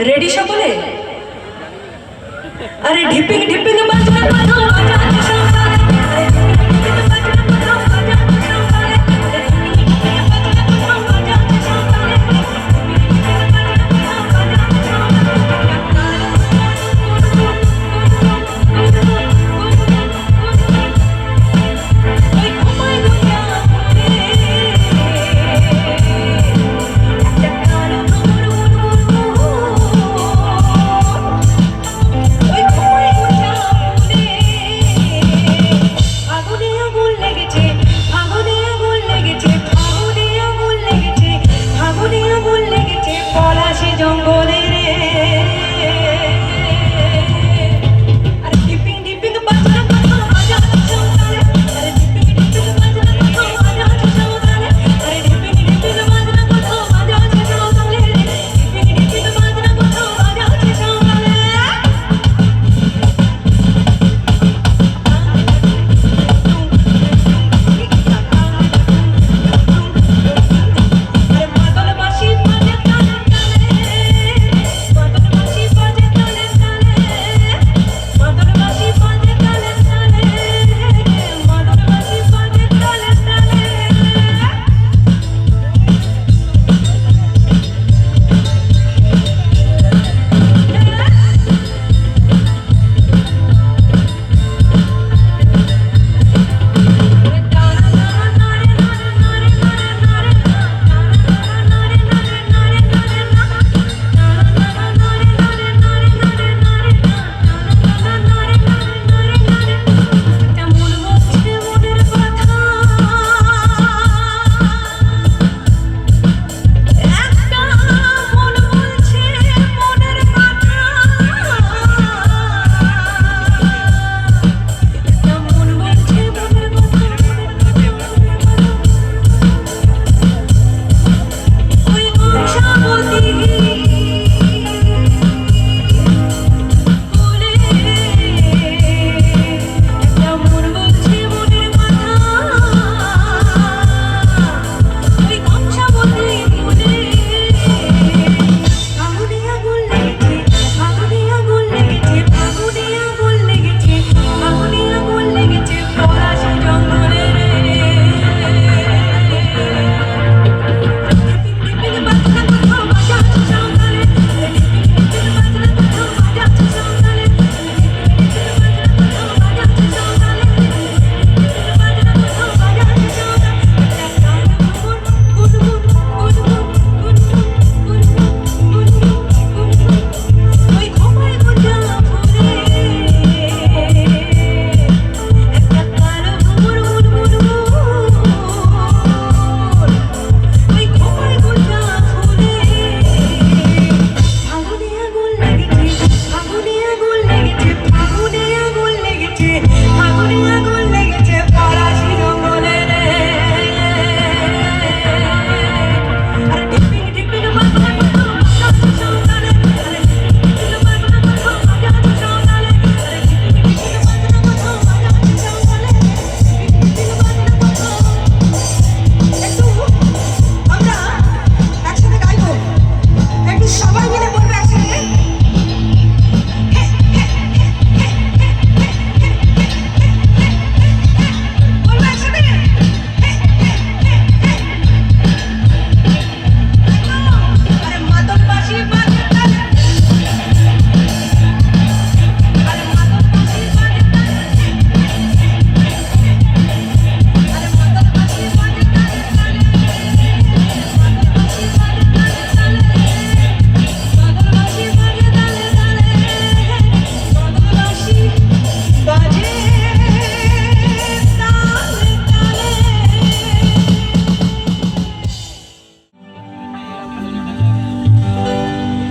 Ready সকলে? আরে ঢিপিং ঢিপিং বাজনা বাজো বাজাতে সকালে, আরে ঢিপিং ঢিপিং বাজনা বাজো বাজাতে সকালে, আরে ঢিপিং ঢিপিং বাজনা বাজো বাজাতে সকালে, ঢিপিং ঢিপিং বাজনা বাজো বাজাতে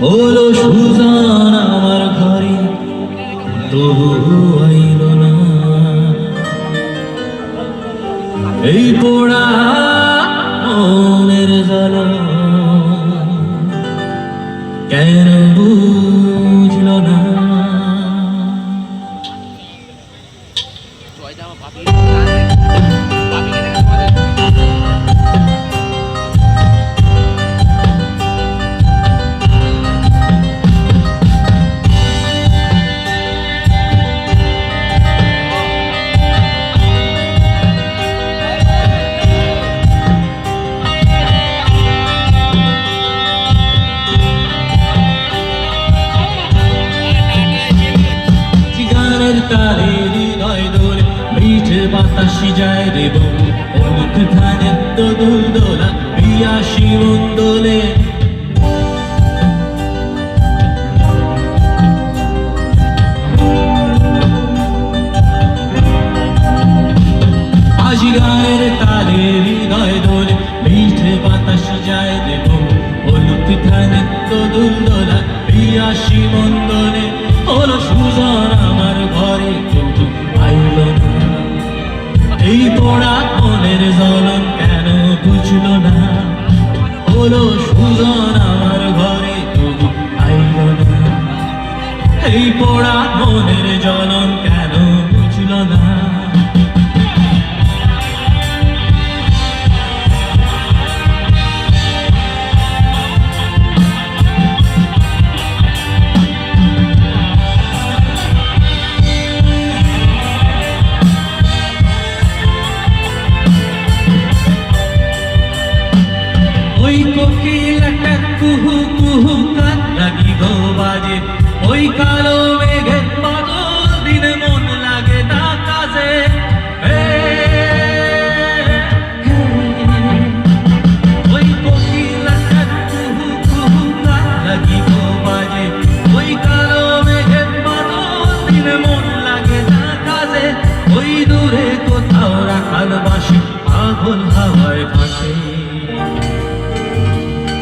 হলো সুজান আমার ঘরে তবু আইল না এই পোড়া মনের জ্বালা কেন বুঝল না দোদুল দোলা বিয়াসি মন্দলে আজি গানের তালে হৃদয় দোলে মিঠে বাতাস যায় দেব হলুদ থানে দোদুল দোলা বিয়াসি মন্দলে হলো সুজন আমার ঘরে কিন্তু আইল না এই পোড়া মনের জ্বলন কেন বুঝলো না হলো সুজন আমার ঘরে তবু আইল না এই পোড়া মনের জ্বলন কেন বুঝলো না ওই কোকিলটা কুহু কুহু কান লাগি গো বাজে ওই কালো মেঘের বাদল দিনে মন লাগে না কাজে ওই কোকিলটা কুহু কুহু কান লাগি গো বাজে ওই কালো মেঘের বাদল দিনে মন লাগে না কাজে ওই দূরে কোথাও রাখাল বাসি পাগল হাওয়ায় ভাসে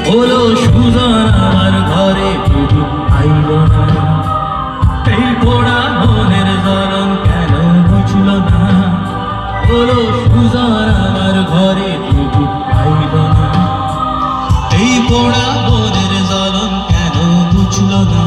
হলো সুজন আমার ঘরে তবু আইল না এই পোড়া মনের জ্বলন কেন বুঝলো না হলো সুজন আমার ঘরে তবু আইল না এই পোড়া মনের জ্বলন কেন বুঝলো না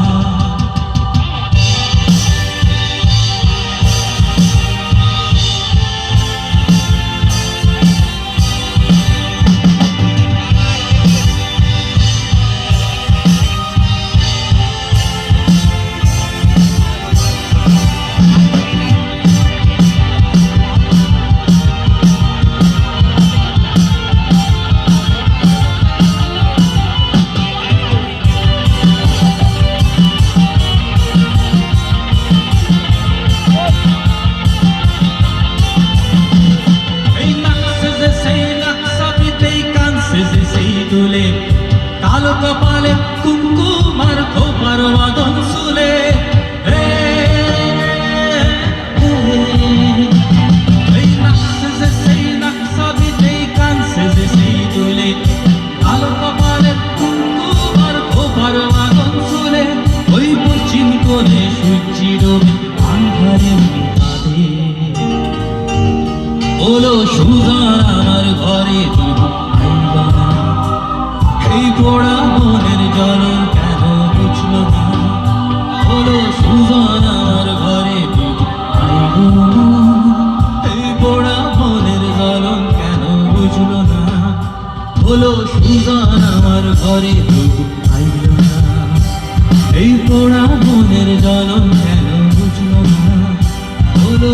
তুলে কালো কপালে কুমকুমার খোপার বাদন চুলে এই নাকছে যে সেই নাকসা দিতেই কানছে যে সেই তুলে কালো কপালে কুমকুমার খোপার বাদন চুলে ওই পশ্চিম কোণে সূর্যি রবি আন্ধারে কাঁদে হলো সুজন আমার ঘরে তবু আইল না এই পোড়া মনের জ্বলন কেন বুঝলো না হলো সুজন আমার ঘরে তবু আইল না এই পোড়া মনের জ্বলন কেন বুঝলো না হলো সুজন আমার ঘরে তবু আইল না এই পোড়া মনের জ্বলন কেন বুঝলো না হলো